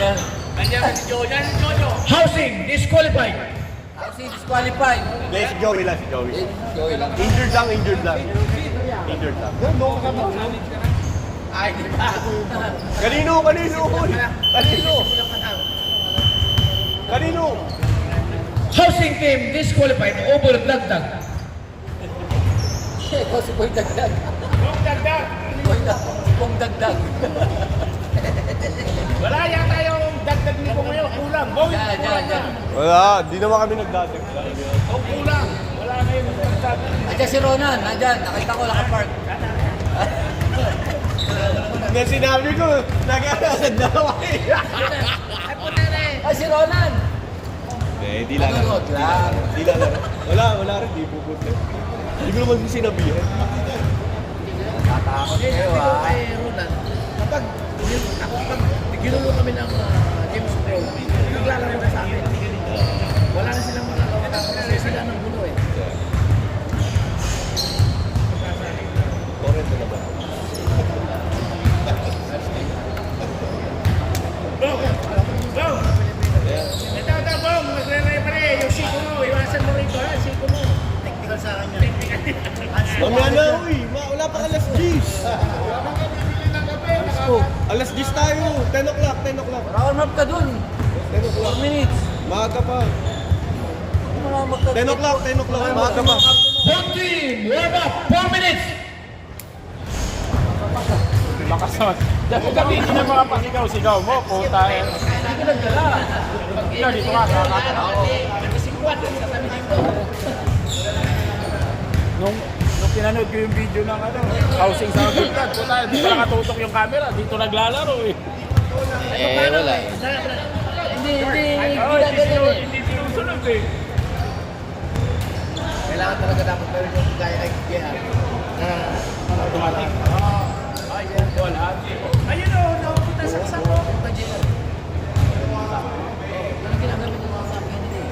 yan. Nandiyan si Jojo. Housing, disqualified. Kasi disqualified. Hindi, si Joey lang, si Joey. Joey lang. Injured lang. Injured lang. Ay, di ba? Kanino? Housing team, disqualified. Over dagdag. Ikaw si Boy Dagdag. Kung dagdag. Kung Dagdag. Wala yata yung dagdag ni Kung ngayon. Kulang. Boy, kulang na. Wala, di naman kami nagdadagdag. Kung kulang. Wala na yung dagdag. Andiyan si Ronan, nandyan. Nakita ko, nakapark. Nga sinabi ko, nag-dalawa eh. Ay, puta na eh. Ay, si Ronan! Eh, di lang. Nanonood lang. Di lang. Wala rin, di pupunta. Hindi ko naman sinabihan. Tatakot Hindi, kayo, sabi ko ha? kay Roland, kapag ginulo kami ng James Pro, naglalaro na sa amin. Wala na silang magagawa kasi sila ng gulo eh. Torrent na naman. Bong! Bong! Ito, Bong! Magre-referee. Yung siko mo, iwasan mo rito ha, siko mo. Technical sa akin yun. Mamaya na, uy. Wala pa alas 10. Alas 10 tayo. 10 o'clock. Round up ka dun. 10 o'clock. 4 minutes. Maaga pa. Ano mga magka- 10 o'clock. Maaga pa. Both team, warm up, 4 minutes. Makasot. Dahil kami hindi na makapag-sigaw mo, puta eh. Hindi ka nagdala. Ikaw dito ka, Nung pinanood ko yung video ng housing sa Agultad, puta, dito nakatutok yung camera, dito naglalaro eh. Eh, wala. Hindi ginaganyan eh. Hindi sinusunod eh. Kailangan talaga dapat meron yung gaya kay JR. Automatic. Wala. Ayun o, napunta sa kasama ko. Ano ginagamit ng mga sakyan nila eh?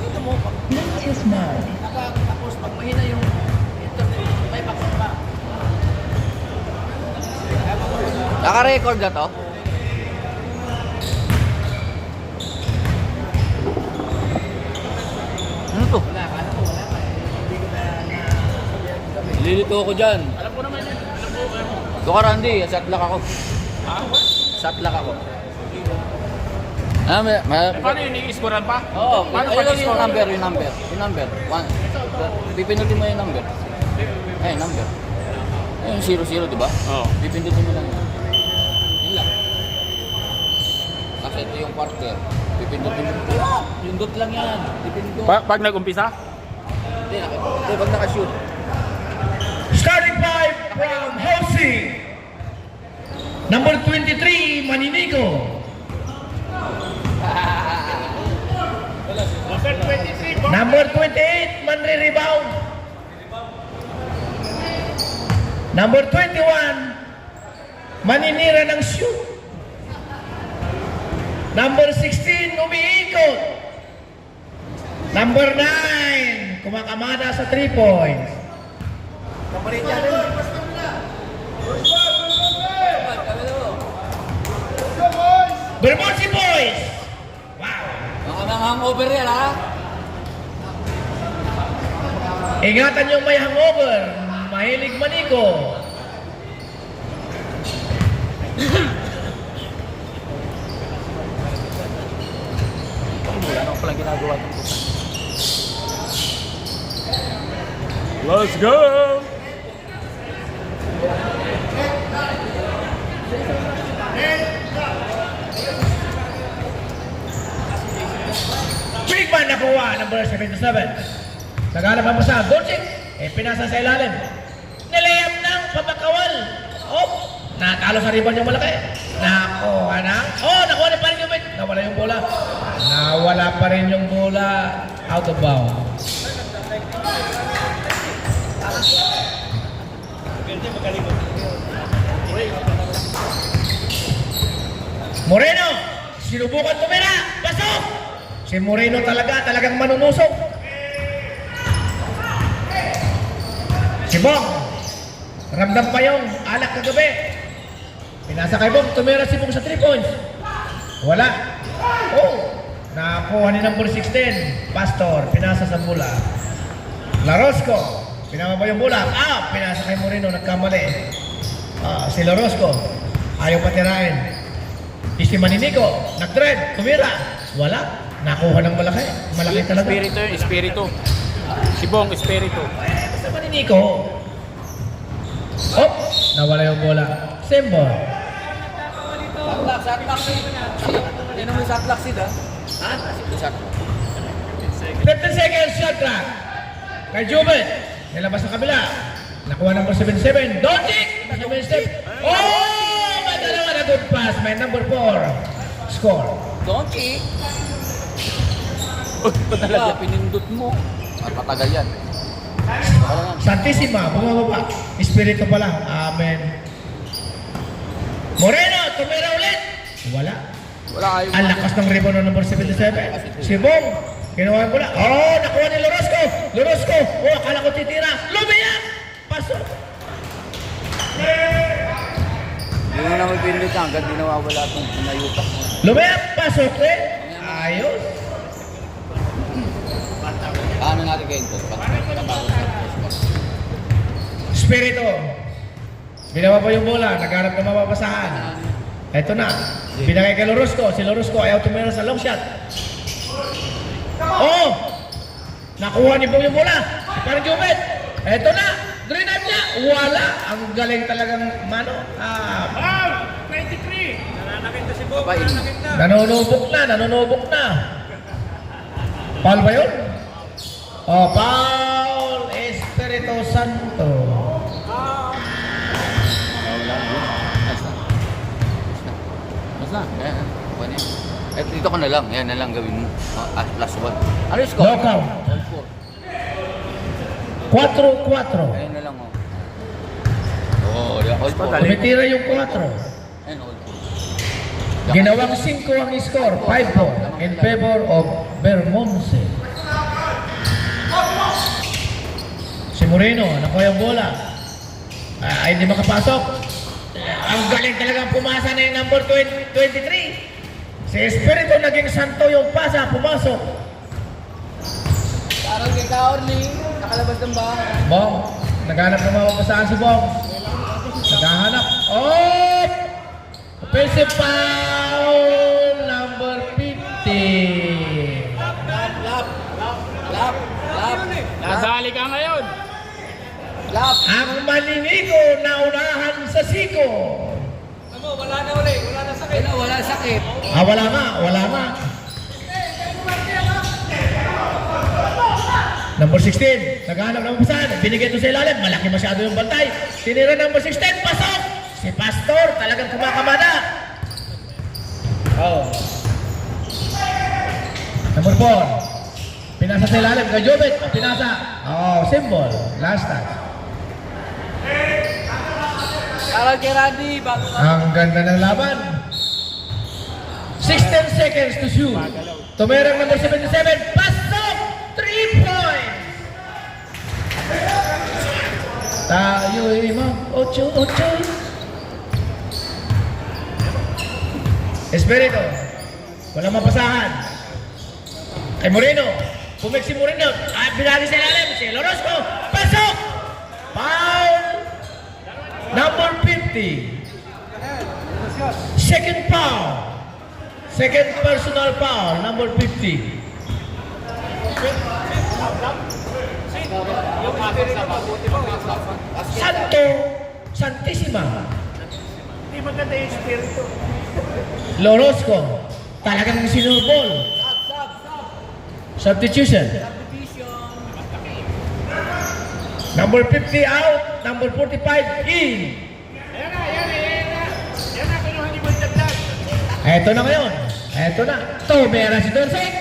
Dito mo, tapos pag mahina yung internet, may bakit pa. Naka-record na to? Ano to? Lilito ako dyan. Alam ko naman yan. Doon ka, Randy. Satlak ako. Ha? Satlak ako. Paano yun? I-scorean pa? Oo. Paano Ayun lang yung pag-score? Yung number. One. Pipindutin mo yung number. Ay, number. Ayun, 0-0, di ba? Oo. Pipindutin mo lang yun. Yun lang. Kasi ito yung partner. Pipindutin mo. Yung dot lang yan. Pipindutin mo. Pag nag-umpisa? Hindi, pag nakashoot. Starting 5 from Housing. Number 23, Maninigo. Number 23, Bong. Number 28, Manri Rebound. Number 21, maninira ng shoot. Number 16, umiikot. Number 9, kumakamada sa 3 points. Bermonsi Boys. Wow. Baka nang hangover yan, ha? Ingatan yung may hangover. Mahilig manigo. Wala nang palang ginagawa ng puta. Let's go! Big man nakuha, number 77. Naghanap ang basa, Dolce. Pinasa sa ilalim. Nilayap ng pabakawal. Oh, natalo sa rebound yung malaki. Nakuha na. Oh, nakuha na pa rin yung bit. Nawala yung bola. Nawala pa rin yung bola. Out of bounds. Moreno, sinubukan tumira. Pasok! Si Moreno talagang manunusok. Si Bong, ramdam pa yung alak kagabi. Pinasa kay Bong. Tumira si Bong sa 3 points. Wala. Oh! Nakakuha ni number 16. Pastor. Pinasa sa bola. Larosco. Pinama pa yung bola. Pinasa kay Moreno. Nagkamali. Si Larosco. Ayaw patirain. Si Maninico. Nag-drive. Tumira. Wala. Nakuha ng malaki. Malaki talaga. Espiritu. Si Bong, Espiritu. Sa Maninico. Nawala yung bola. Symbol. Satlak. Yan naman satlak sila. Ha? Satlak. 15 seconds shot clock. Kay Jubel. Nilabas sa kabila. Nakuha number 77. Doncic. Number 7. May dalawa na good pass. May number 4. Score. Donkey. Talaga, pinindot mo. At patagal yan. Santissima. Bumababa. Espiritu pala. Amen. Moreno. Tumira ulit. Wala. Wala kayo. Ang lakas ng rebound ng number 77. Si Bong. Ginawa yung bola. Nakuha ni Lorosco. Lorosco. Akala ko titira. Lumiyak. Pasok. Hindi mo naman pinindot yan. Hanggang di nawawala itong pinayutak. Lumiyak. Pasok eh. Ayos. Paano natin kayo ito? Espiritu. Binawa pa yung bola. Nagharap na mapapasahan. Eto na. Binagay kay Lorosco. Si Lorosco ayaw tumira sa long shot. Nakuha ni Bong yung bola. Parang Jubet. Eto na. Drive niya. Wala. Ang galing talagang mano. 93. Nananakit si Bong. Nanunubok na. Foul ba yun? Foul. Espiritu Santo. Basta. Yan. Dito ko na lang. Yan na lang gawin mo. Plus 1. Ano yung score? Knockout. 4-4. Ayun na lang. Yan. All 4. Tumitira yung 4. Ayun, all 4. Ginawang 5 ang score. 5-4 in favor of Bermonse. Si Moreno, nakuha yung bola. Hindi makapasok. Ang galing talagang pumasa na yung number 23. Si Espiritu naging santo yung pasa, pumasok. Parang kay Kaorly, nakalabas ng bahay. Bong, naghanap ng mapapasahan si Bong. Naghahanap. Offensive foul number 50. Lap. Nadali ka ngayon. Lap. Ang Maninico naunahan sa Siko. Wala na sakit. Wala sakit. Wala nga. Number 16, naghahanap ng mapasahan. Binigay ito sa ilalim. Malaki masyado yung bantay. Tinira number 16, pasok! Si Pastor, talagang kumakamada. Number 4, pinasa sa ilalim. Kay Jobet, pinasa. Symbol. Last touch. Parang kay Randy, bago Ang ganda ng laban. 16 seconds to shoot. Tumerang number 77. Pasok! 3 points! Tayo'y mag-8-8. Espiritu. Walang mapasahan. Kay Moreno. Pumik si Moreno. Binali sa ilalim. Si Lorosco. Pasok! Foul! Number 50. Second foul. Second personal foul. Number 50. Santo. Santissima. Hindi maganda yung Espiritu. Lorosco. Talagang sinubol. Substitution. Number 50 out. Number 45 in. Yan na. Yan na, kinuha ni Boy Dagdag. Eto na ngayon. Eto na. Tumera si Dorsek.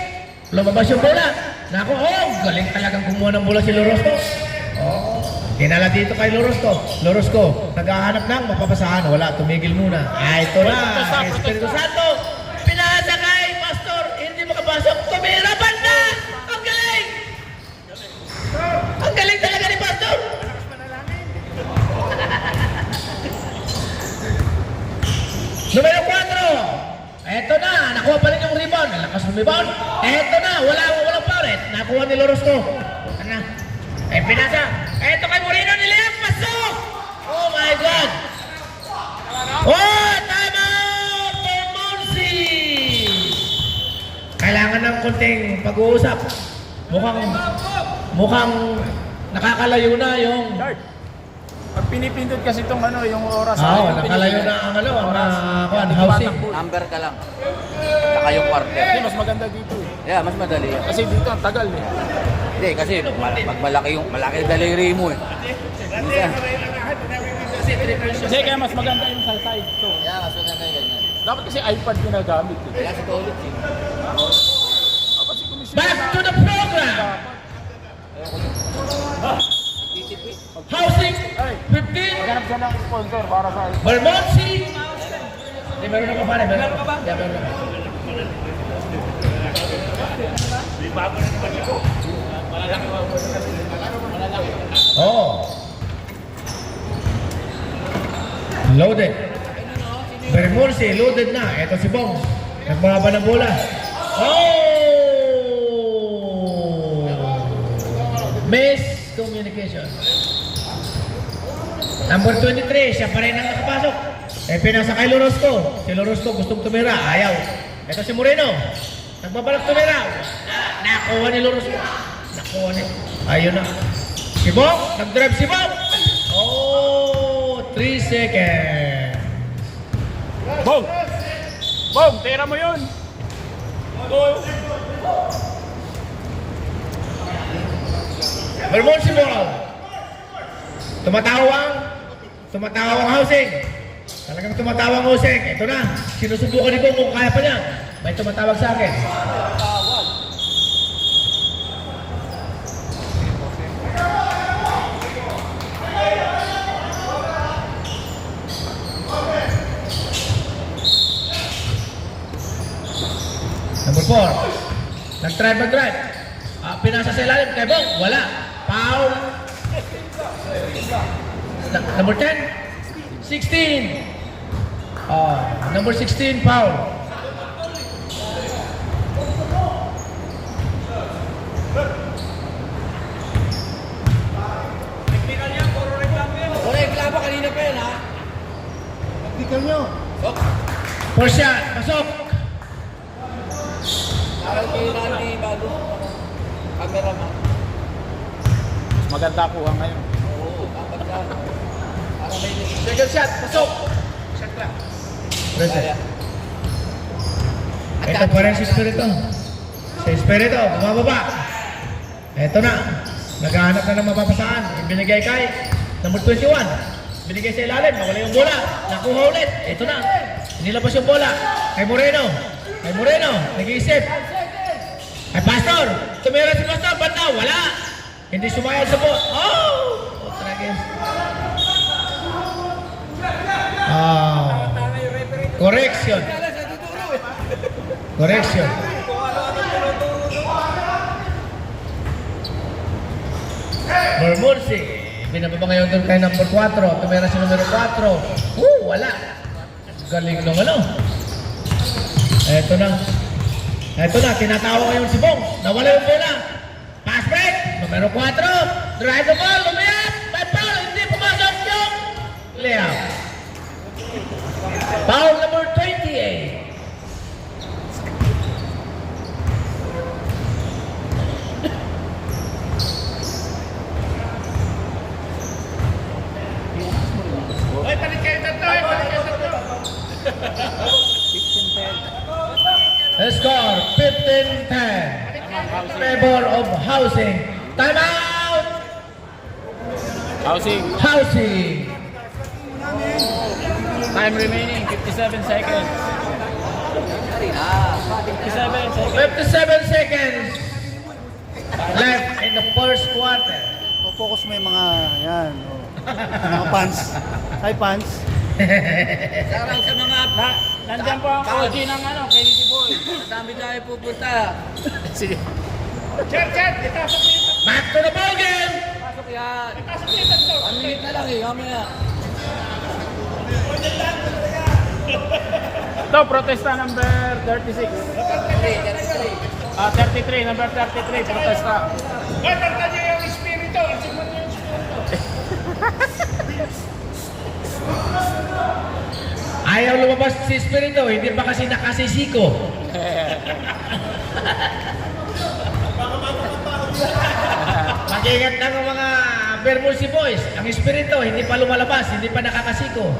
Lumabas yung bola. Naku, galing talagang kumuha ng bola si Lorosco. Dinala dito kay Lorosco. Lorosco, naghahanap ng mapapasahan. Wala, tumigil muna. Ito na. Espiritu Santo. Pinasa kay Pastor. Hindi makapasok. Tumira banda. Ang galing. Ang galing talaga ni Pastor. nakuha ni Lorosco. Ano na? Eh, pinasa. Eto kay Moreno ni Liam, pasok! Oh my God! Oh, tama! Permonsi! Kailangan ng konting pag-uusap. Mukhang nakakalayo na yung... Chart. Pag pinipindot kasi itong ano, yung oras. Oo, nakalayo na ang ano, ang housing. Number ka lang. Saka yung quarter. Hindi, mas maganda dito eh. Yeah, mas madali yan. Kasi dito ang tagal eh. Hindi, kasi pag malaki yung daliri mo eh. Minsan. Kasi kaya mas maganda yung sa side. So, Yeah, mas maganda yung ganyan. dapat kasi iPad ginagamit eh. Kaya sa toilet eh. Kasi komisyon Back to the program! Titipid. Housing Ay, 15, maghanap siya ng sponsor para sa Bermonsi! Hindi, meron na pa pare. Meron pa ba? Yeah, meron na. Oh. Loaded. Bermonsi, loaded na. Ito si Bong. Nagbaba ng bola. Oh! Miscommunication. Number 23, siya pa rin ang nakapasok. Eh, pinasa kay Lorosco. Si Lorosco gustong tumira, ayaw. Ito si Moreno. Nagbabalak tumira. Nakuha ni Lorosco. Nakuha ni... Ayun na. Si Bong, nag-drive si Bong. Oh, 3 seconds. Bong! Bong, tira mo yun! Bermonsi ball. Tumatawang housing. Talagang tumatawang housing. Ito na. Sinusubukan ni Bong kung kaya pa niya. May tumatawag sa akin. Number 4. Nag-drive. Pinasa sa ilalim kay Bong. Wala. Foul. Number 10. 16. Number 16, foul. Wala yung klabo kanina pa yan, ha? First shot. Pasok. Parang kay Randy bago. Cameraman. Mas maganda kuha ngayon. Oo, dapat ka. Para may second shot, pasok! Shot lang. Present. Ito pa rin si Espirito. Si Espirito, bumababa. Ito na. Naghahanap na ng mapapasaan. Binigay kay number 21. Binigay sa ilalim. Nawala yung bola. Nakuha ulit. Ito na. Nilabas yung bola. Kay Moreno. Nag-iisip. Ay, Pastor. Tumira si Pastor. Banda. Wala. Hindi sumayad sa bola. Oh! Correction. Bermonsi. Binababa ngayon doon kay number 4. Tumira si numero 4. Wala. Galing nung ano. Eto na. Tinatawa ngayon si Bong. Nawala yung bola. Pass break. Numero 4. Drive the ball. Lumayat. May foul. Hindi pumasok yung layup. Foul number 28. Ay, palit kayo tatlo. The score, 15-10. In favor of housing. Time out! Housing. Time remaining, 57 seconds. 57 seconds left in the first quarter. Focus mo yung mga, yan, mga pants. Hi, pants. Sarang sa mga Nandiyan po ang OG ng ano, Kennedy Boy. dami tayo pupunta. Sige. Back to the ball game. Pasok yan. Ang minute na lang eh, mamaya. Ito, protesta number 36. Tari. 33, number 33, protesta. Ayaw lumabas si Espiritu, hindi pa kasi nakasisiko. Mag-ingat lang ang mga Bermulsi boys. Ang Espiritu, hindi pa lumalabas, hindi pa nakakasiko.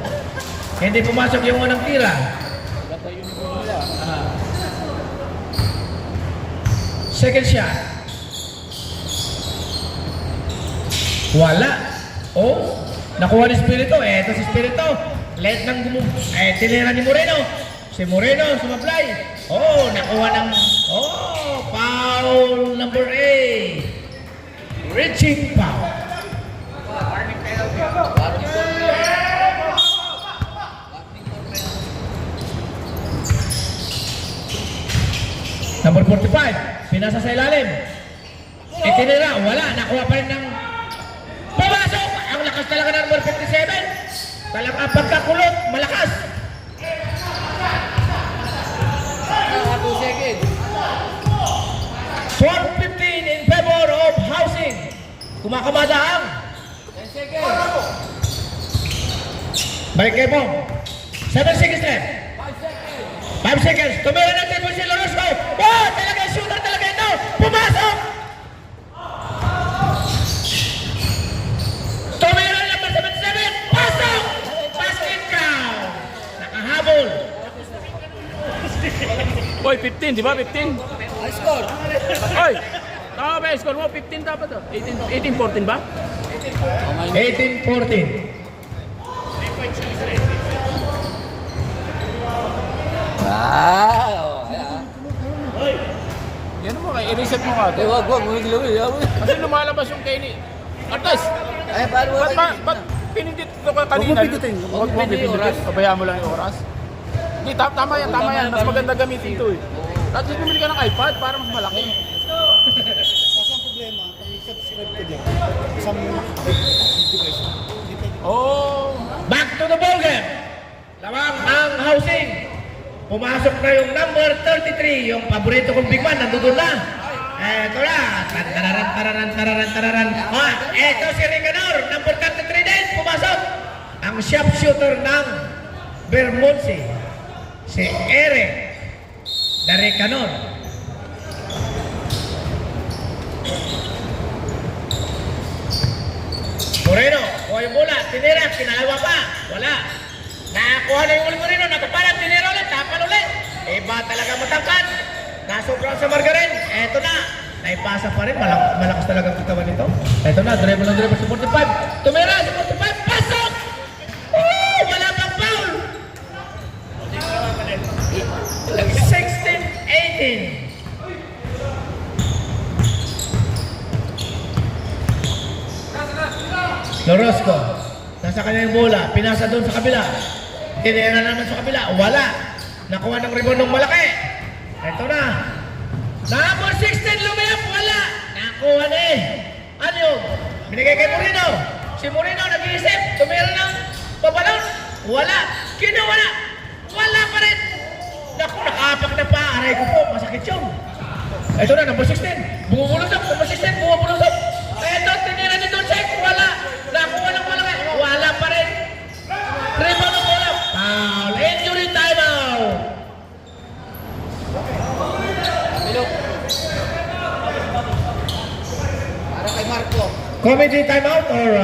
Hindi pumasok yung unang tira. Second shot. Wala. Oh, nakuha ni Espiritu. Eto si Espiritu. Late nang tinira ni Moreno. Si Moreno sumablay. Oh, nakuha ng... Oh, foul number 8. Reaching foul. Number 45, pinasa sa ilalim. Itinira, wala, nakuha pa rin ng pumasok. Ang lakas talaga ng number 57. Talagang pagkakulot, malakas. 2 seconds. 4:15 in favor of Housing. Kumakamada ang 10 seconds. balik kay Bong. 7 seconds left. 5 seconds. Tumira ng triple si Lorosco. Oh, talaga shooter talaga ito. Pumasok. Tumira ng number 77. Pasok. Basket count. Nakahabol. Oy, 15, di ba? 15? High score. Oy! Tama ba yung score mo? 15 dapat to. 18-14 ba? 18-14. Wow. Yan mo kay i-reset mo ka. Eh, wag, humiglaw eh. Kasi lumalabas yung Kenny. Artas! Ay, paano Ba't pinindit ito ka kanina? Huwag mo pindutin. Huwag mo pindutin. Pabayaan mo lang yung oras. Hindi, tama yan. Mas maganda gamitin ito eh. At least bumili ka ng iPad para mas malaki. Kasi ang problema, kung i-subscribe ko dyan, isang device. Oh! Back to the ball game. Lawang ang Housing. Pumasok na yung number 33, yung paborito kong big man, nandun na. Eto na. Tararan. Ah, eto si Ricanor, number 33 din, pumasok. Ang sharpshooter ng Bermulsi, si Eric de Ricanor. Moreno, kuha yung bola, tinira, kinahawa pa, wala. Nakakuha na yung ulit Moreno, nakapalat, tinira ulit, tapan ulit. Iba talaga matangkad. Nasobrang sa Margarin, eto na. Naipasa pa rin, malakas talaga ang katawan nito. Eto na, dribble sa 45. Tumira, sa 45, pasok! Oh, wala pang foul! 16-18. Lorosco, nasa kanya yung bola, pinasa doon sa kabila. Tinira naman sa kabila, wala. Nakuha ng rebound ng malaki. Ito na. Number 16 lumiyap, wala. Nakuha na eh. Ano yun? Binigay kay Moreno. Si Moreno nag-iisip, tumira ng babalon. Wala. Kinuwala. Wala pa rin. Naku, nakapak na pa. Aray ko po, masakit yun. Ito na, number 16. Bumubulusok, number 16, bumubulusok. Ito, tinira ni Don Check, wala. Nakuha ng malaki, wala pa rin. Rebound ng bola. Foul, injury timeout. Bilog. Para kay Marco. Committee timeout or...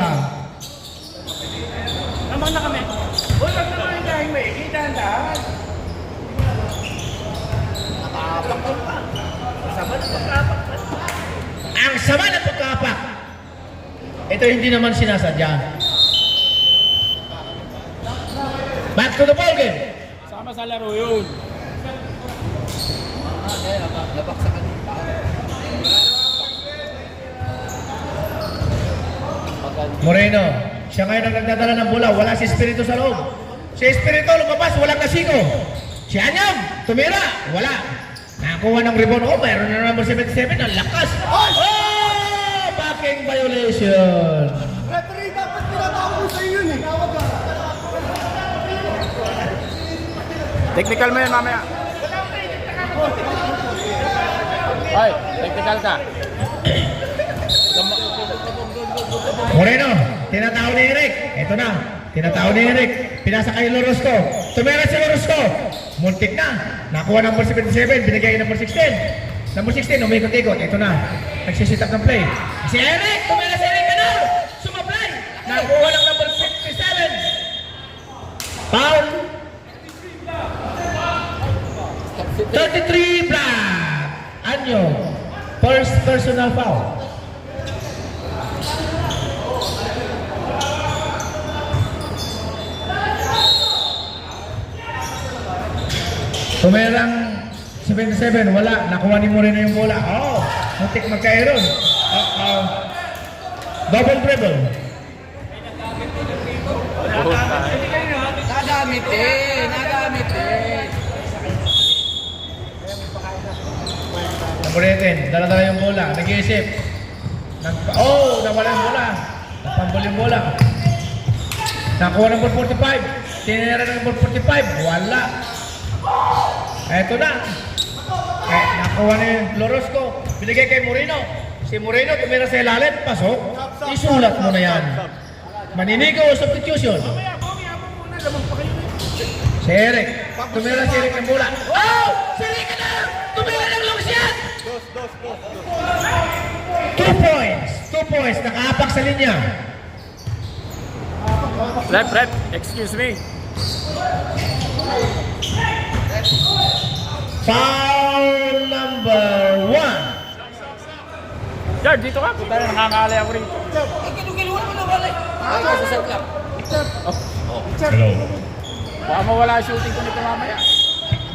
Naman na kami. Uy, wag naman yung dahil may kita ang daan. Nakapak ko pa. Sama na pagkapak. Ang sama ng pagkapak. Ito hindi naman sinasadya. Back to the ball game. Sama sa laro yun. Labak sa kanila. Moreno, siya ngayon ang nagdadala ng bola. Wala si Espiritu sa loob. Si Espiritu lumabas, walang kasiko. Si Anyam, tumira, wala. Nakuha ng rebound. Oh, mayroon na number 77. Ang lakas. Oh! Backing violation. Referee, dapat pinatawag mo sa iyo yun eh. Technical mo yan mamaya. Hoy, technical ka. Moreno, tinatao ni Eric. Ito na, tinatao ni Eric. Pinasa kay Lorosco. Tumera si Lorosco. Muntik na. Nakuha number 77, binigay number 16. Number 16, umikot-ikot. Ito na. Nagsisit up ng play. Si Eric, tumera si Eric. Ano? Sumaplay. Nakuha ng number 57. Foul. 33 black. Anyo. First personal foul. Tumerang 77, wala. Nakuha ni Moreno yung bola. Oh, muntik magka-error. Double dribble. Nagamit eh. Number 18, dala-dala yung bola. Nag-iisip. Nawala yung bola. Napambol yung bola. Nakuha number 45. Tinira ng number 45. Wala. Eto na. Nakuha na yung Lorosco. Binigay kay Moreno. Si Moreno tumira sa ilalim. Pasok. Isulat mo na yan. Maninigaw o substitution. Si Eric. Tumira si Eric ng bola. Oh! Si Eric na! Tumira ng Lucian! 2 points. 2 points. Nakaapak sa linya. Rep, excuse me. Foul number 1. George, dito ka. Punta na, nangangalay ako rito. Hello. Baka mawala shooting ko nito mamaya.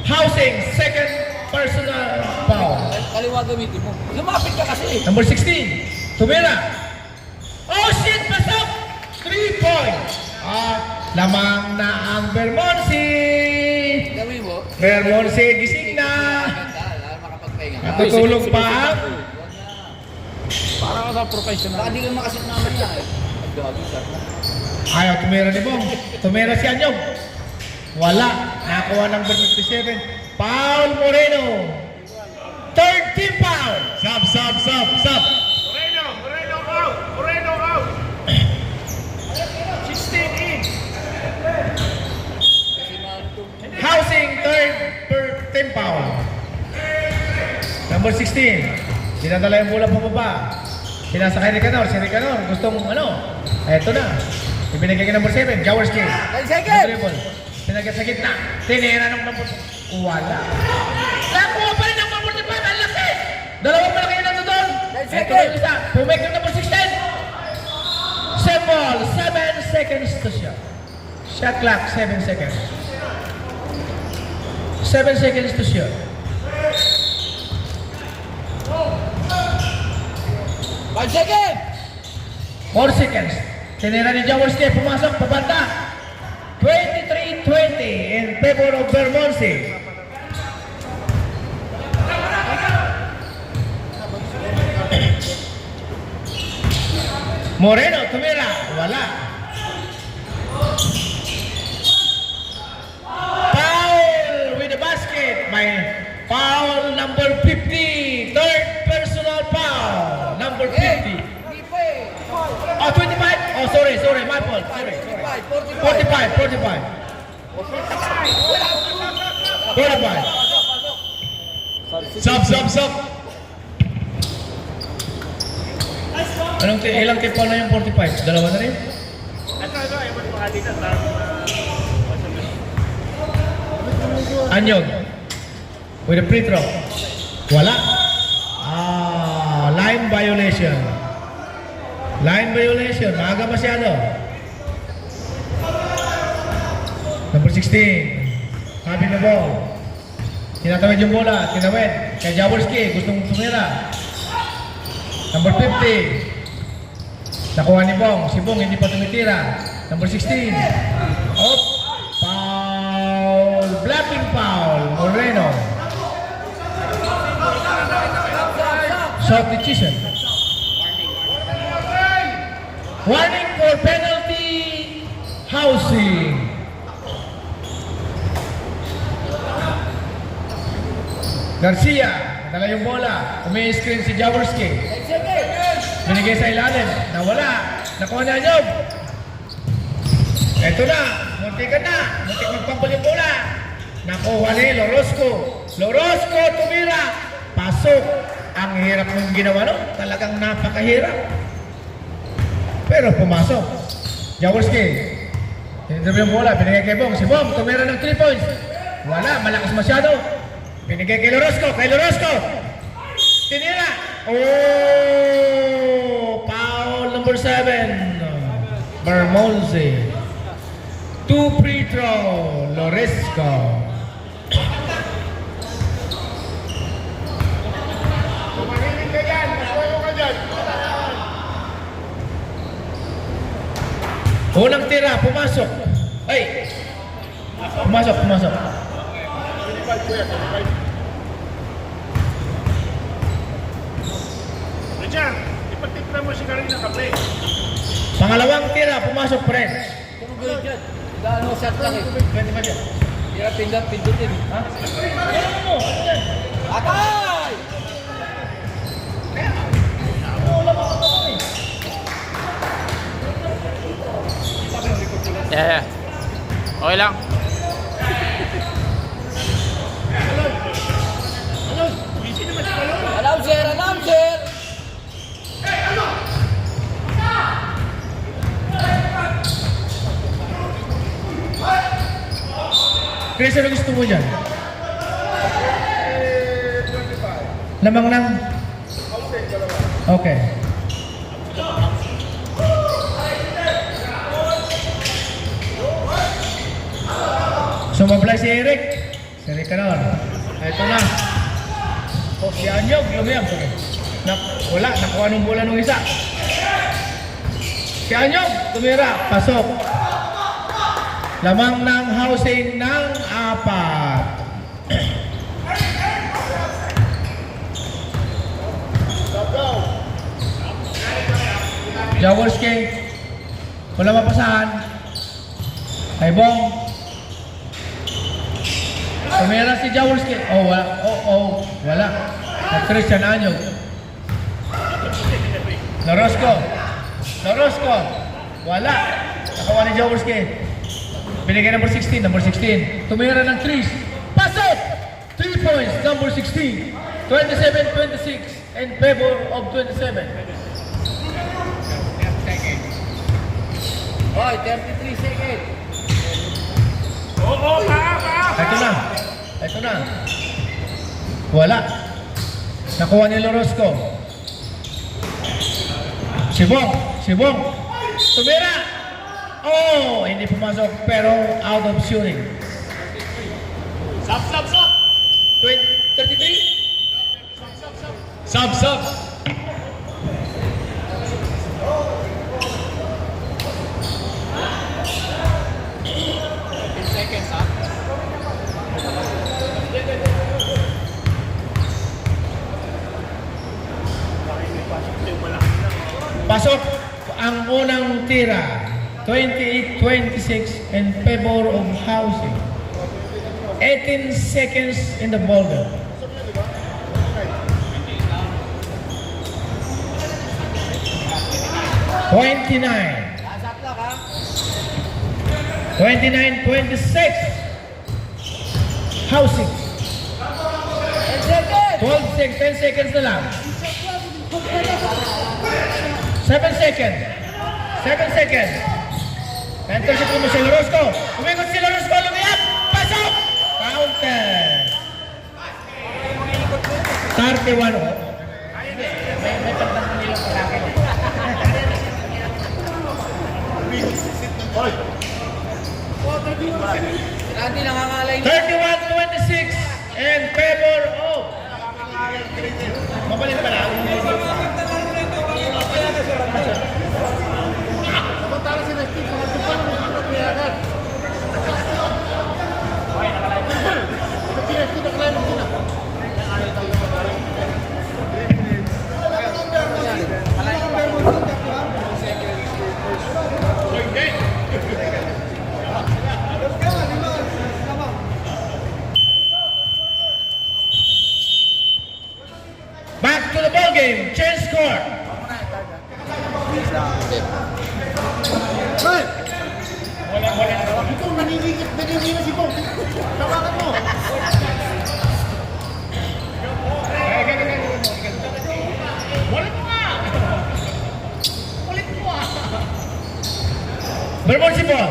Housing, second personal foul. Kaliwa gamitin mo. Lumapit ka kasi. Number 16, tumira. Oh shit, pasok! 3 points. Lamang na ang Bermonsi. Gawin mo. Bermonsi, gising na. Ganda, makapagpahinga. Natutulog pa ang Parang sa professional. Baka di ka makasit naman niya eh. Gabi ka. ayaw tumira ni Bong. Tumira si Anyog. Wala. Nakuha ng 57. Foul Moreno. Third team foul. Sub. Moreno out! 16 in! Housing, third per team foul. Number 16. Dinadala yung bola pababa. Sinasakay ni Canor. Si Canor gustong eto na. Ibinigay ka number 7. Jaworski. Dribble. Sinagad sa gitna. Tinira ng number. Wala. Nakuha pa rin ng number 45. Ang laki. Dalawang malaki na doon. Eto na yung isa. Pumake ng number 16. Symbol. 7 seconds to shot. Shot clock. 7 seconds. 7 seconds to shoot. 5 seconds! 4 seconds. Tinira ni Jaworski. Pumasok. Pabanda. 23-20 in favor of Bermonsi. Moreno, tumira. Wala. Foul with the basket. May foul number 50. Third personal foul. Number 50. Hindi pa eh. Oh, 25? Oh, sorry. My fault. Sorry. 45. 45. Sub. Ilang tip na yung 45? Dalawa na rin? Anyog. With a free throw. Wala. Line violation. Maaga masyado. Number 16. Sabi na ball. Tinatawid yung bola. Tinawid. Kay Jaworski. Gustong tumira. Number 50. Nakuha ni Bong. Si Bong hindi pa tumitira. Number 16. Foul. Blocking foul. Moreno. Shot decision. Warning for penalty. Housing. Garcia. dala yung bola. Umi-screen si Jaworski. Binigay sa ilalim. Nawala. Nakuha na Anyog. Eto na. Muntik na. Muntik magpampal yung bola. Nakuha ni Lorosco. Lorosco tumira. Pasok. Ang hirap mong ginawa no. Talagang napakahirap. Pero pumasok. Jaworski. Tinitip yung bola. Binigay kay Bong. Si Bong tumira ng 3 points. Wala. Malakas masyado. Binigay kay Lorosco. Kay Lorosco. Tinira. Oh! Foul number 7. Bermonzi. 2 free throw. Lorosco. Tumahimik ka dyan. Masuwayo ka dyan. Unang tira, pumasok. Ay! Pumasok. 25, kuya. 25. Richard, ipagtipla mo si Karina kape. Pangalawang tira, pumasok pa rin. Kung good dyan. Gaano shot lang eh. Hirap pindutin. Ha? Atay! Yeah. Okay lang. Announcer! Chris, ano gusto mo dyan? Lamang ng? Okay. Sumablay si Eric. Si Eric Canor. Ito na. O, si Anyog. Lumiyam. Wala. Nakuha ng bola ng isa. Si Anyog. Tumira. Pasok. Lamang ng housing ng 4. Jaworski. Wala mapasahan. Kay Bong. Tumira si Jaworski. Oh, wala. Wala. At Christian Anyog. Lorosco. Wala. Nakawa ni Jaworski. Binigay number 16. Tumira ng 3. Pasok! 3 points, number 16. 27-26 in favor of 27. Hoy, 33 seconds. Oo, kaa. Ito na. Wala. Nakuha ni Lorosco. Si Bong. Tumira. Oh, hindi pumasok pero out of shooting. Stop. 33? Sub. 10 seconds ha. Pasok ang unang tira. 28-26 in favor of housing. 18 seconds in the ball game. Shot lang ha. 29-26. Housing. 10 seconds. 10 seconds na lang. 7 seconds. Enter si Puno si Lorosco. Umikot si Lorosco. Lumiyap. Pasok. Counter. 31. May pagdang nila sa akin. Randy nangangalay na. 31-26 in favor of. Mabalik pa lang. Okay. Hey! Ito, nanginginig si Bong. Tawagan mo. Vermont si Paul.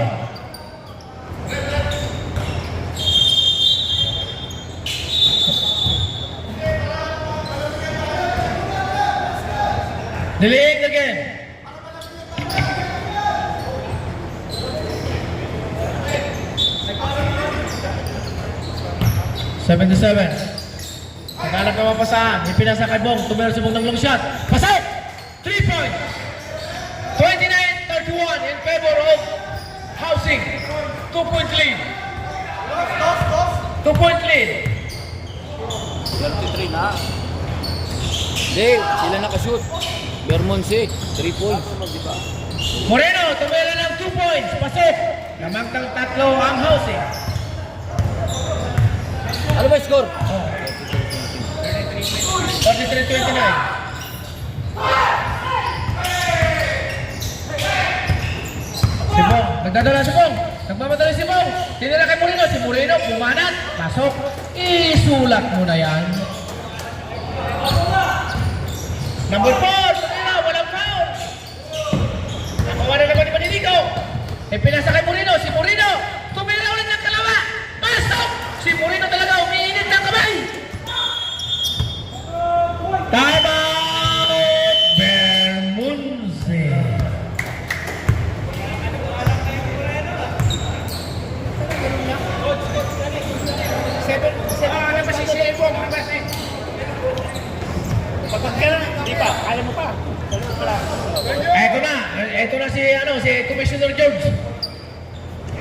Delaying again. Seven. Naghanap na mapasahan. Ipinasa kay Bong. Tumero si Bong ng long shot. Pasok! 3 points. 29-31 in favor of Housing. 2-point lead. 2-point lead. 23 na. Hindi, sila nakashoot. Bermondsey, 3 points. Moreno, tumira ng 2 points. Pasok. Lamang tatlo ang Housing. Ano ba yung score? 33-29. Si Bong, nagdadala si Bong. Nagmamadali si Bong. Tinira kay Moreno. Si Moreno, pumanat. Pasok. Isulat mo na yan. Number 4, tumira. Walang foul. Nakuha na naman ni Maniligo. Pinasa kay Moreno. Si Moreno, tumira ulit ng kalawa. Pasok. Si Moreno talaga umiinit ng kamay. Time out! Bermondsey. Ito na si Commissioner George.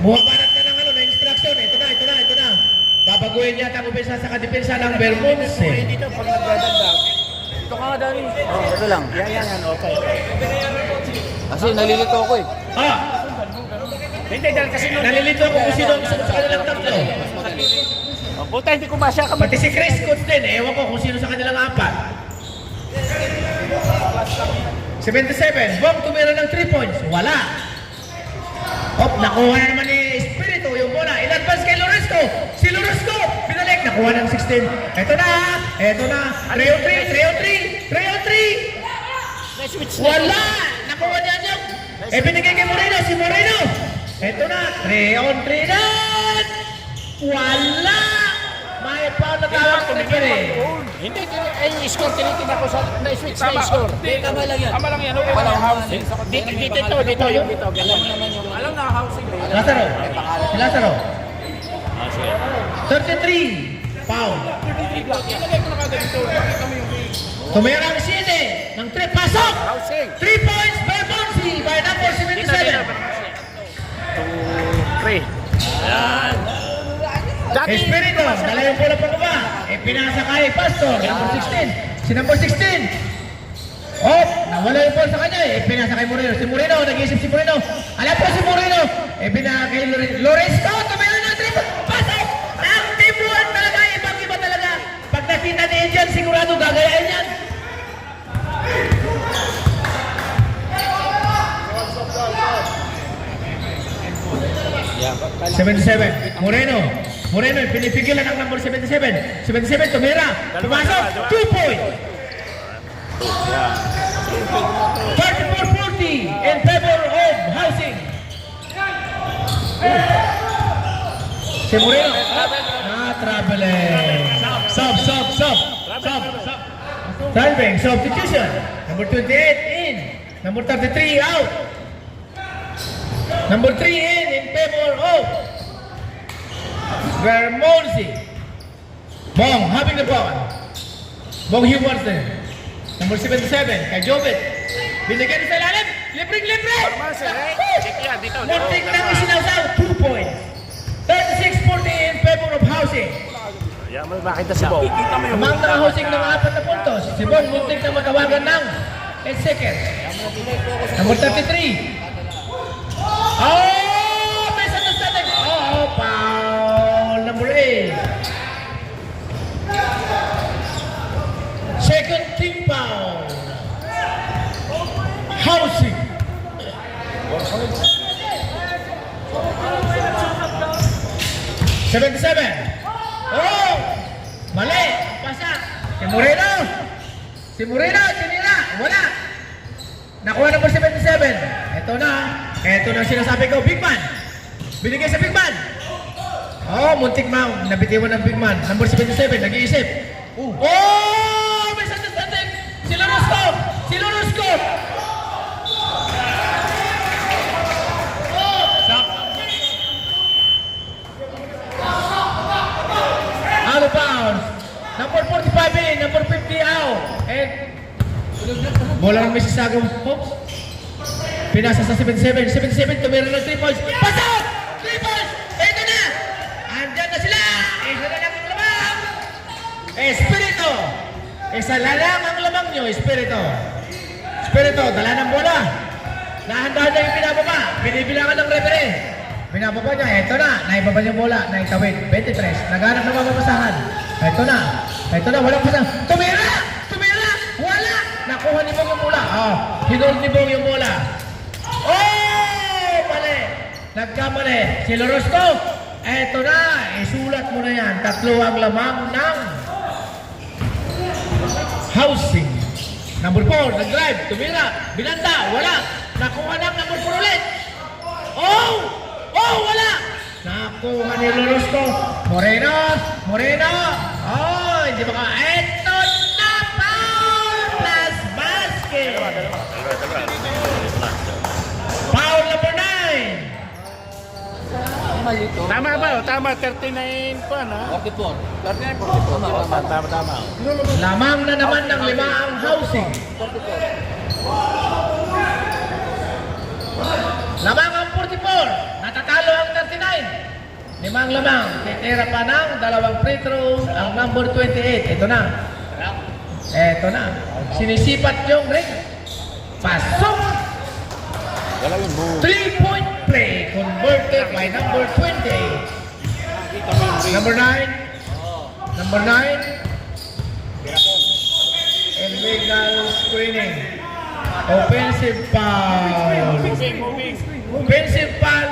Bumabanat na ng na instruction. Ito na. Babaguhin yata ang umisa sa kadepensa ng Bermondsey. Dito, pag nagdadagdag, ito ka nga dali. Ito lang. Yan, okay. Kasi nalilito ako eh. Hindi, dahil kasi nung... Nalilito ako kung sino ang isa sa kanilang tatlo. Puta, hindi ko masya ka. Pati si Chris Coates din. Ewan ko kung sino sa kanilang apat. 77. Bong tumira ng 3 points. Wala. Nakuha na naman ni Espiritu yung bola. In-advance kay Loresco. Si Loresco, pinalik. Nakuha ng 16. Ito na. 3-on-3. Wala. Nakuha niya niya. Binigay kay Moreno. Si Moreno. Ito na. 3-on-3 na. Wala. May foul na tawag sa kiri. Hindi, yung score, tinitin ako sa na-switch na yung score. Hindi, tama lang yan. Tama lang yan, okay. Walang housing. Dito, yung dito. Alam na housing na yan. Lazaro. Si Lazaro. 33. Foul. Ilagay ko na kagad ito. Nakita mo yung Tumira ang 7 ng 3. Pasok! Housing. 3 points by Bonsi by number 77. 2, 3. Espiritu, dala yung bola pababa. Pinasa kay Pastor, number 16. Si number 16. Nawala yung bola sa kanya pinasa kay Moreno. Si Moreno, nag-iisip si Moreno. Alam po si Moreno. Pinaka kay Loresco, tumira ng 3. Pasok! Ang tibuan talaga, ibang-iba talaga. Pag nakita ni Indian, sigurado gagayain yan. Yeah. 77. Moreno, pinipigilan ang number 77. 77, tumira. Pumasok. 2 points. 34-40 in favor of Housing. Si Moreno. Traveling. Sub. Salving, substitution. Number 28 in. Number 33 out. Number 3 in favor of Bermondsey. Bong having the ball. Bong Huberton. Number 77, kay Jobet. Binigyan sa ilalim. Libre! Muntik nang isinasaw. 2 points. 36-40 in favor of Housing. Yan mo makita si Bo. Amang naka-housing ng 4 na puntos. Si Bong muntik na matawagan ng 8 seconds. Number 33. Misunderstanding. Foul. Number 8. Second team foul. Housing. 77. Oh! Mali! Pasa! Si Moreno! Si Moreno! Tinira! Wala! Nakuha number 77. Ito na. Ito na ang sinasabi ko. Big man! Binigay sa Big man! Oh, muntik ma. Nabitiwan ng Big man. Number 77. Nag-iisip. Oh! May sandating! Si Lorosco! Si Lorosco! Out of bounds. Number 45 in, number 50 out. And bola ng Mississauga Hawks. Pinasa sa 77. 77 tumira ng 3 points. Pasok! 3 points! Ito na! Andyan na sila! Isa na lang ang lamang! Espirito! Isa na lang ang lamang nyo, Espirito. Espirito, dala ng bola. Nahandahan na yung pinababa. Binibilangan ng referee. Binababa niya, eto na, naibaba niya bola, naitawid, 23, naghanap ng mababasahan. Eto na, walang pasahan. Tumira! Tumira! Wala! Nakuha ni Bong yung bola. Oh, hinold ni Bong yung bola. Oh! Mali! Nagkamali. Si Lorosco, eto na, isulat mo na yan. 3 ang lamang ng housing. Number 4, nag-drive, tumira, binanda, wala. Nakuha ng number 4 ulit. Oh! Oh, wala! Nakuha ni Lorosco. Moreno! Moreno! Oh, hindi ba ka? Eto na! Foul plus basket! Foul number 9! Tama ba? Tama, 39 pa na. 44. 39, 44. Tama. Lamang na naman ng 5 ang housing. Lamang ang 44. Natatalo ang 39. 5 lamang. Titira pa ng 2 free throws ang number 28. Ito na. Ito na. Sinisipat yung ring. Pasok! 3-point play converted by number 28. Number 9. Number 9. Illegal screening. Offensive foul. Offensive foul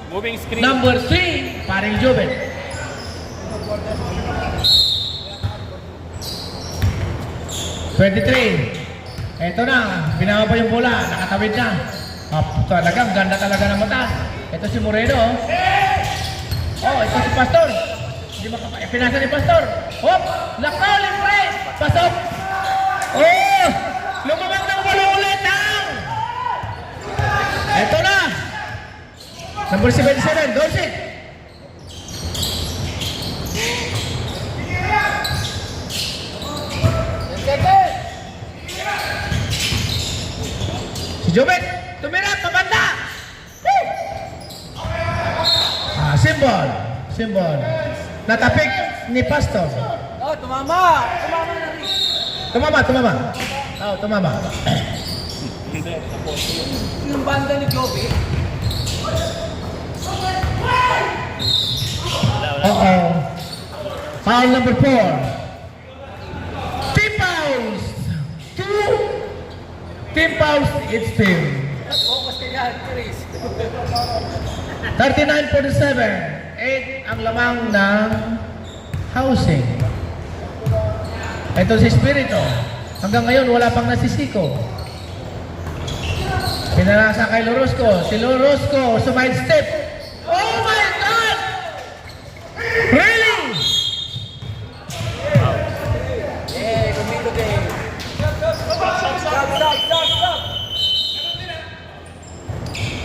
Moving screen. number 3, paring Joven. Ito na, binawa pa yung bola, nakatawid na. Talagang ganda talaga ng mata. Ito si Moreno. Oh, ito si Pastor. Hindi pinasa ni Pastor. Hop, lakaw, libre. Pasok. Oh, lumabang ng bola ulit ang. Ito na. Number 77, Dorsey. Si Jobet, tumira, pabanda. Symbol. Natapik ni Pastor. Oh, tumama! Tumama na rin. Tumama. Oh, tumama. Yung banda ni Joby. Uh-oh. Foul number 4. Team fouls. 2. Team fouls, it's team. Focus ka dyan, Chris. 39-47. 8 ang lamang ng housing. Ito si Espirito. Hanggang ngayon, wala pang nasisiko. Pinarasa kay Lorosco. Si Lorosco, sumide step. Oh my God! Really? Yeah, kumito game. Stop.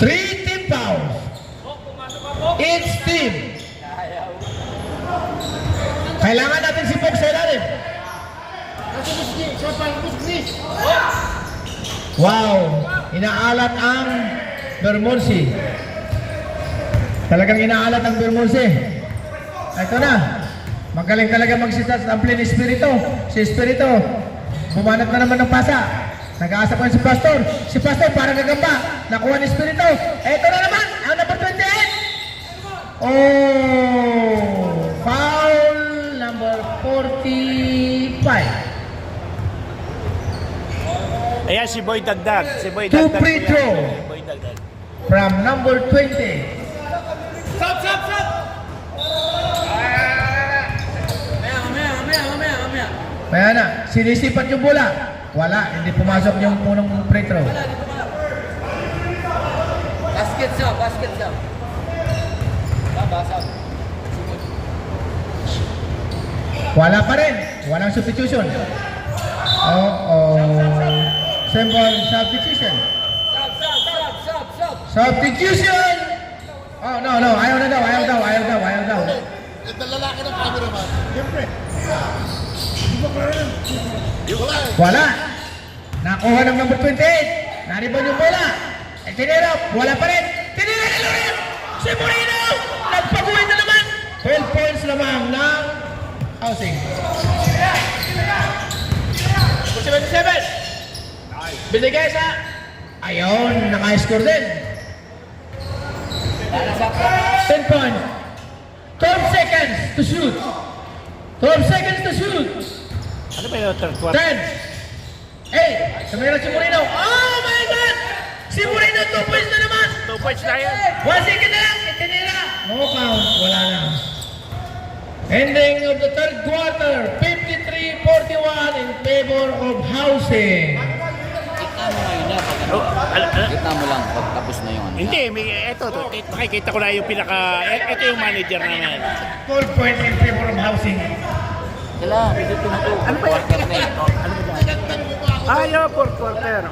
3 team fouls. Each team. Kailangan natin si Fox sa ilalim. Wow! Inaalat ang Bermonsi. Talagang inaalat ang Bermonsi. Ito na. Magaling talaga mag-sitat ang play ni Espirito. Si Espirito, bumanat na naman ng pasa. Nag-aasa pa si Pastor. Si Pastor parang gagamba. Nakuha ni Espirito. Ito na naman, ang number 28. Oh! Foul number 45. Ayan, si Boy Dagdag. Two free throw Boy Dagdag. from number 20. Stop! Kaya na, sinisipat yung bola. Wala, hindi pumasok yung punong free throw. Basket siya, basket siya. Basag. Wala pa rin. Walang substitution. Symbol substitution. Substitution! Oh, no. Ayaw na daw. Ito lalaki ng camera man. Siyempre. Di ba parang? Wala eh. Wala. Nakuha ng number 28. Naribon yung bola. Tinira. Wala pa rin. Tinira na ulit. Si Moreno. Nagpabuhay na naman. 12 points lamang ng housing. 77. Binigay sa... Ayun. Naka-score din. 10 points. 12 seconds to shoot. 12 seconds to shoot. Ano ba yung third quarter? 10. 8. Tumira si Moreno. Oh my God! Si Moreno 2 points na naman. 2 points na yan. 1 second na lang. Itinira. No count. Wala na. Ending of the third quarter. 53-41 in favor of housing. Kita mo ngayon na. Kita mo lang pag tapos na yung ano. Hindi, ito, makikita ko na yung ito yung manager namin. 12 points in favor of housing. Kailangan, dito na to. Ano ba yung quarter na ito? Ayaw, fourth quarter.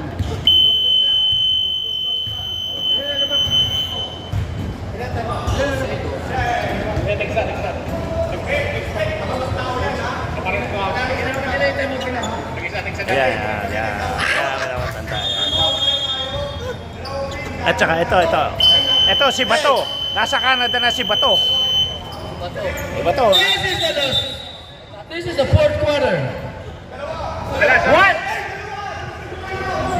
Yeah. At saka ito. Ito si Bato. Nasa Canada na si Bato. Bato. This is the fourth quarter. What?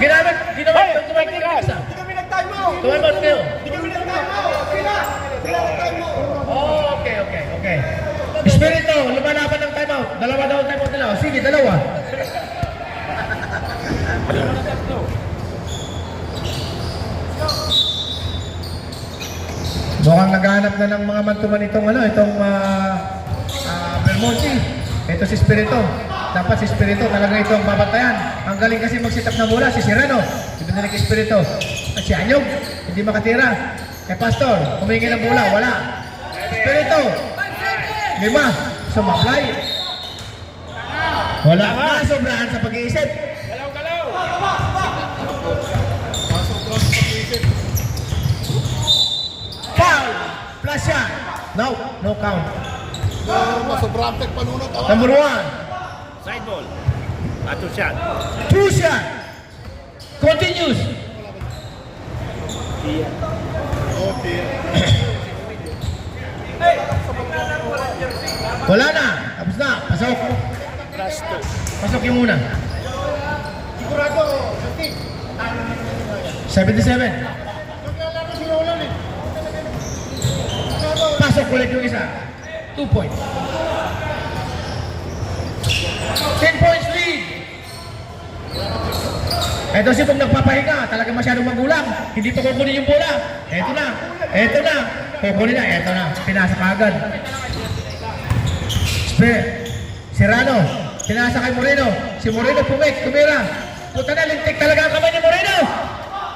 Ginamit isa. Hindi kami nag-time out. Tumabot kayo. Hindi kami nag-time out. Sila nag-time out. Oh, okay. Espiritu, lumalaban ng timeout. Dalawa daw ang timeout nila. O, sige, dalawa. Mukhang naghahanap na ng mga mantuman itong Belmonte. Ito si Espiritu. Dapat si Espiritu talaga ito ang babantayan. Ang galing kasi mag-sit-up na bola, si Serrano. Ibinalik Espiritu. At si Anyog, hindi makatira. Pastor, humingi ng bola, wala. Espiritu. 5, sumablay. Wala na, sobrahan sa pag-iisip. Foul! Plus shot. No count. Sobrang pek panunod. Number 1. Side ball. Bato shot. 2 shot. Continues. Okay. Wala na. Tapos na. Pasok. Plus 2. Pasok yung una. Sigurado. 77. Naglalaro si Roland eh. Pasok ulit yung isa. 2 points. 10 points lead. Ito si Pong nagpapahinga. Talaga masyadong magulang. Hindi pa kukunin yung bola. Ito na. Kukunin na. Ito na. Pinasa kaagad. Serrano. Pinasa kay Moreno. Si Moreno tumira. Puta na, lintik talaga ang kamay ni Moreno.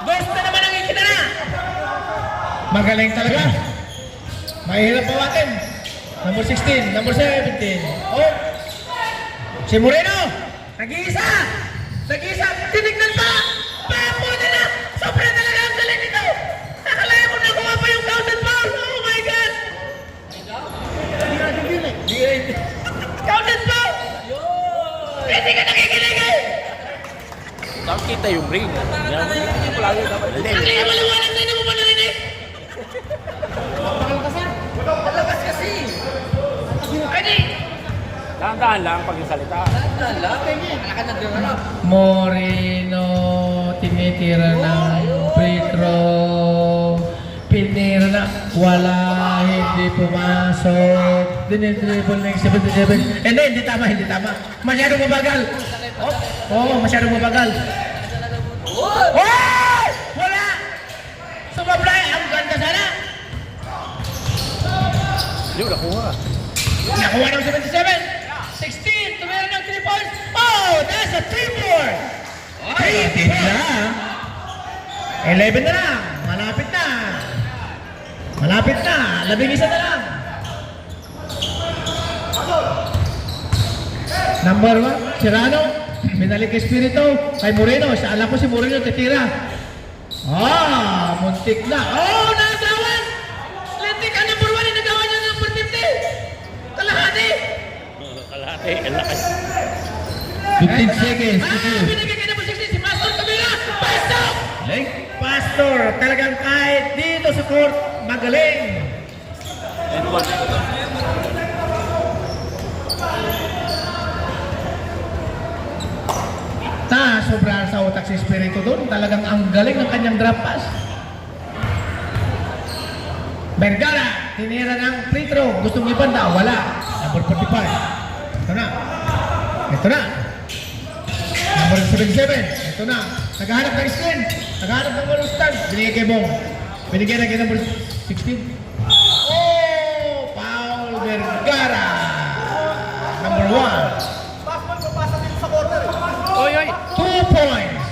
Ghost na naman ang ikinara. Magaling talaga. Mahirap bawatin. Number 16, number 17. Oh. Si Moreno. Nag-iisa. Tinignan pa. Papo na lang. Sobra talaga ang galing nito. Nakalaya mo nakuha pa yung counted foul. Oh my God. Counted foul. Hindi ka nakikinig eh. Saan kita yung ring? Ang liya maliwanag na hindi mo pa narinig. Malakas kasi. Pwede. Dahan-dahan lang pag yung salita. Moreno tinitira ng free throw. Pinira na. Wala. Hindi pumasok. Dinidribble na yung 77. Hindi tama. Masyadong mabagal. Masyadong mabagal. Wala! Sumablay. Ang ganda sana. Hindi ko nakuha. Nakuha ng 77. 16. Tumira ng 3 points. 11 na lang. Malapit na. Malapit na. 11 na lang. Number 1, Serrano. Binalik kay Espiritu. Kay Moreno. Alam ko si Moreno titira. Muntik na. Nagawan! Lintik ang number 1. Nagawa niya ng number 50. Kalahati. Kalahati, ang lakas. 15 seconds. Binigay kay number 16. Si Pastor Camila. Pastor! Pastor. Talagang kahit dito sa court, magaling. Sobrang sa utak si Espiritu doon. Talagang ang galing ng kanyang drop pass. Vergara, tinira ng free throw. Gustong ibanda, wala. Number 45. Ito na. Ito na. Number 77. Ito na. Naghahanap ng screen. Naghahanap ng wall stand. Binigay kay Bong. Binigay na kay number 16. Paul Vergara. Number 1. Oy, oy. 2 points.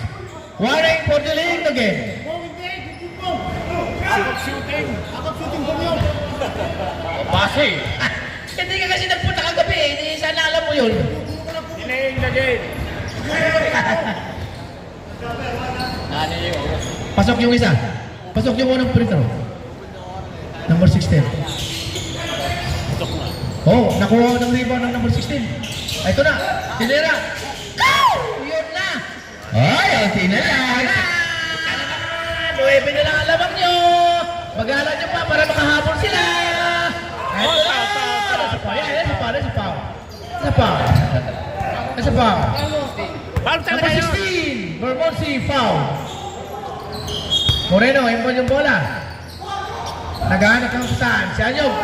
Warning for the league again. Shooting. Pasi. Hindi ka kasi nagpunta kagabi eh. Hindi sana alam mo yun. Delaying the game. Pasok yung isa. Pasok yung unang free throw. Number 16. Nakuha ng rebound ng number 16. Ito na. Tinira. Yun na. Ang tinala. 9 na lang ang lamang nyo. Mag-aaral nyo pa para makahabol sila. Ito na. Isa pa. Foul talaga Number yun. 16. Bermondsey foul. Moreno, impon yung bola. Naghahanap ng saan. Si Anyog.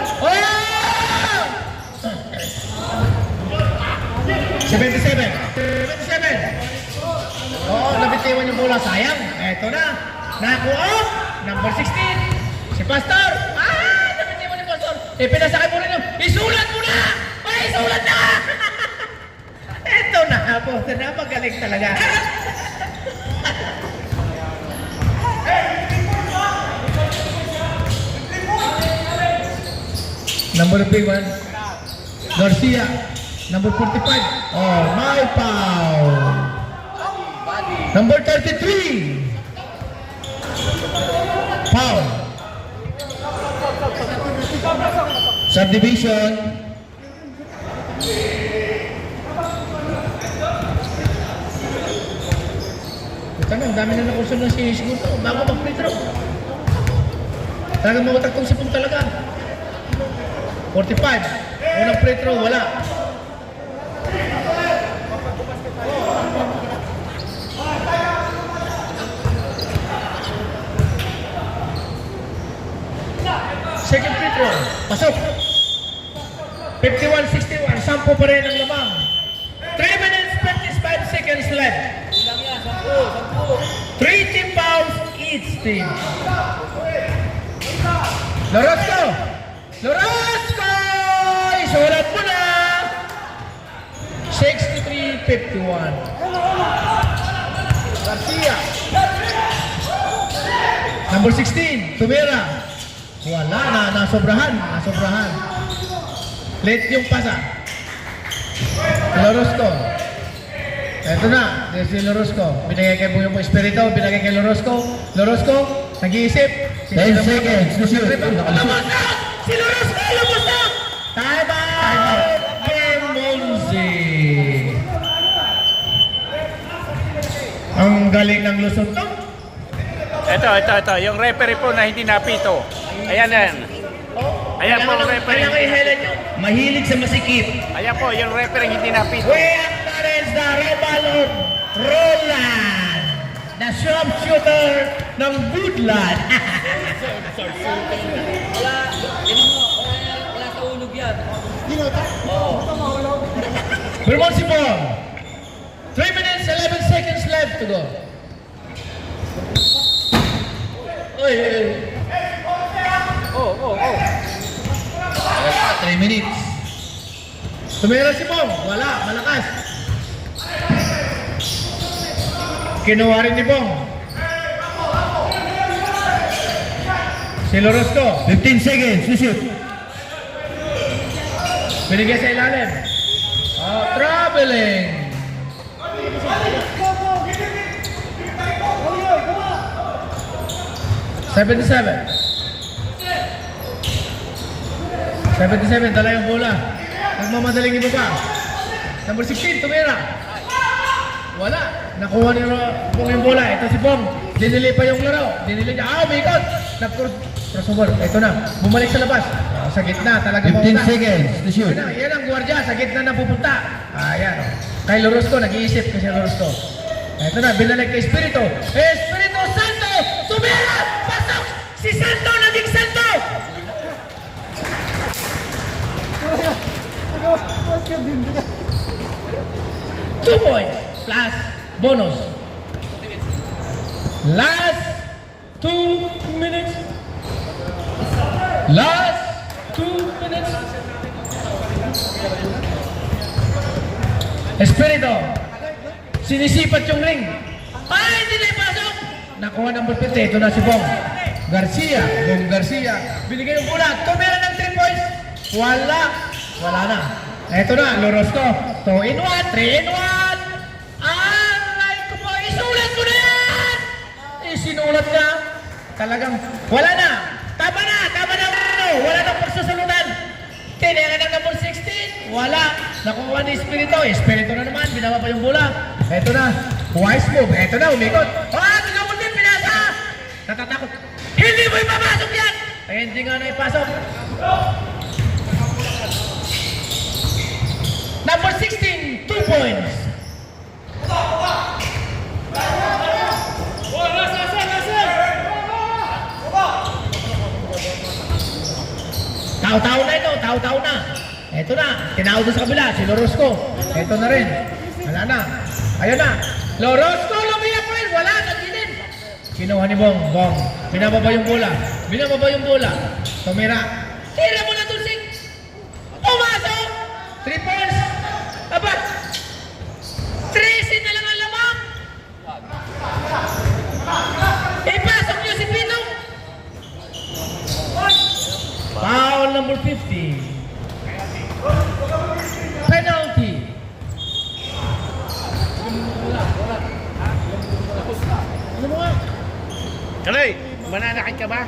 77. Nabitiwan yung bola. Sayang. Eto na. Nakuha. Number 16. Si Pastor. Nabitiwan yung Pastor. Pinasakay mo rin yung. Isulat mo na! Isulat na! Eto na. Pastor na. Magaling talaga. Number 1. Garcia. Number 45. My foul. Number 33. Foul. Subdivision. Ito na, ang dami na nakurso ng sinisigulo. Bago mag-free throw. Talagang mawatak tong sipong talaga. 45. Unang free throw, wala. Second free throw, pasok. 51-61, 10 pa rin ang lamang. 3 minutes, 55 seconds left. 3 team fouls each team. Lorosco! Isulat mo na! 63-51. Garcia. Number 16, Tumira. Wala na, nasobrahan. Late yung pasa. Lorosco. Ito na, si Lorosco. Binigay kay Buyong Espiritu, binigay kay Lorosco. Lorosco, nag-iisip. 10 seconds. Labas na! Si Lorosco, labas na! Time out! Bermondsey. Ang galing ng Luzon to. Ito. Yung referee po na hindi napito. Ayan. Ayan po, referee. Kaya kay Helen nyo, mahilig sa masikip. Ayan po, yung referee hindi napito. We have parents na Rebalon Roland, the sharpshooter ng Woodland. Wala sa ulog yan. Bermondsey ball. 3 minutes, 11 seconds left to go. Oy. 3 minutes. Tumira si Bong. Wala. Malakas. Kinuha rin ni Bong. Si Lorosco. 15 seconds to shoot. Binigay sa ilalim. Traveling. $77. 77, dala yung bola. Nagmamadaling iba pa. Number 16, tumira. Wala. Nakuha ni Bong yung bola. Ito si Bong. Dinili pa yung laro. Dinili niya. Umikot. Crossover. Ito na. Bumalik sa labas. Sa gitna. Talaga 15 mauna. seconds to shoot. Yan ang gwardiya. Sa gitna na pupunta. Ayan. Kay Lorosco. Nag-iisip kasi Lorosco. Ito na. Binalik kay Espiritu. Espiritu Santo. Tumira. Pasok. Si Santo. Naging Santo. Two points plus bonus. Last 2 minutes. Last 2 minutes. Espiritu. Sinisipat yung ring. Ay, hindi na ipasok. Nakuha number 50. Ito na si Bong Garcia. Bong Garcia. Binigay yung bola. Tumira ng 3 points. Wala. Wala na. Ito na, Lorosco. 2 in 1, 3 in 1. Aray ko po, isulat ko na yan! Isinulat na. Talagang, wala na. Tama na. Wala na pagsusunutan. Tinira ng number 16. Wala. Nakuha ni Espiritu. Espiritu na naman. Binawa pa yung bola. Ito na. Wise move. Ito na, umikot. Tingnan din, pinasa. Natatakot. Hindi mo ipapasok yan. Ay, hindi nga na ipasok. Number 16, 2 points. Tao-tao na ito, tao-tao na. Ito na, tinawag doon sa kabila, si Lorosco. Ito na rin. Wala na. Ayun na. Lorosco, lumiyak rin. Wala, nagilin. Kinuha ni Bong. Binababa yung bola. Tumira. Tira mo na doon, Sing. Pumasok. 3 points. Aba. 13 na lang ang lamang. Ipasok niyo si Pinong. Foul number 50. Penalty. Ano mo nga? Kaloy, mananakit ka ba?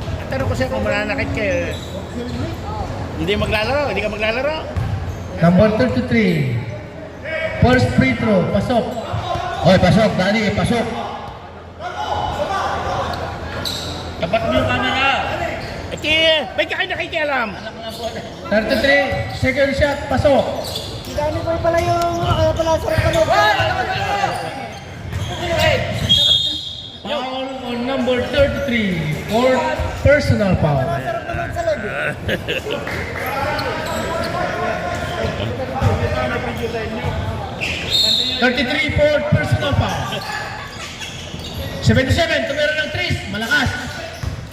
Ang tanong ko sa'yo kung mananakit ka, hindi ka maglalaro. Number 33. First free throw. Pasok. Hoy, pasok, Dani, pasok. Tapat mo yung camera. Ba't ka kayo nakikialam? 33. Second shot. Pasok. Dami ko pala yung palasarap ka mo. Foul on number 33 for personal foul. 33 for personal foul. 77, tumira ng 3, malakas.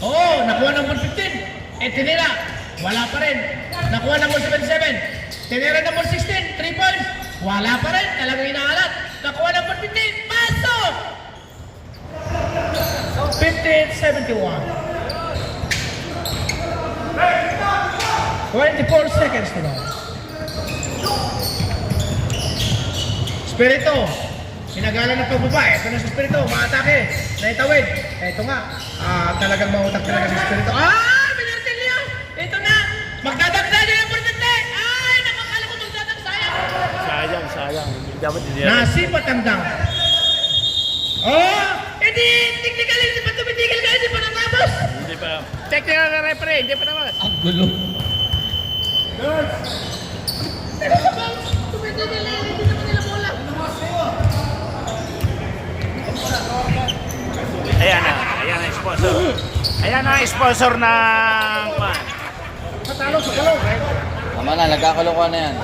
Oo, nakuha ng 115. Tinira, wala pa rin. Nakuha ng 77. Tinira ng 16, 3 points. Wala pa rin, talagang inaalat. Nakuha ng 115, pasok! 15-71. 24 seconds to go. Espiritu, sinagalan ng pagbaba. Ito na si Espiritu, maatake, naitawid. Ito nga, talagang mautak talaga si Espiritu. Minartil niya! Ito na, magdadagdag niya ng portente. Ay, nakakala ko magdadag, sayang. Sayang. Dapat hindi Nasipat ang dunk. Hindi, technically, hindi pa tumitigil ka, hindi pa natapos. Hindi pa. Technical na referee, hindi pa naman. Ang gulo. Pero sa bounce, tumitigil na, hindi naman nila bola. Ayan ang sponsor. Ayan ang sponsor ng... Matalo sa galaw. Tama na, nagkakalokohan na yan.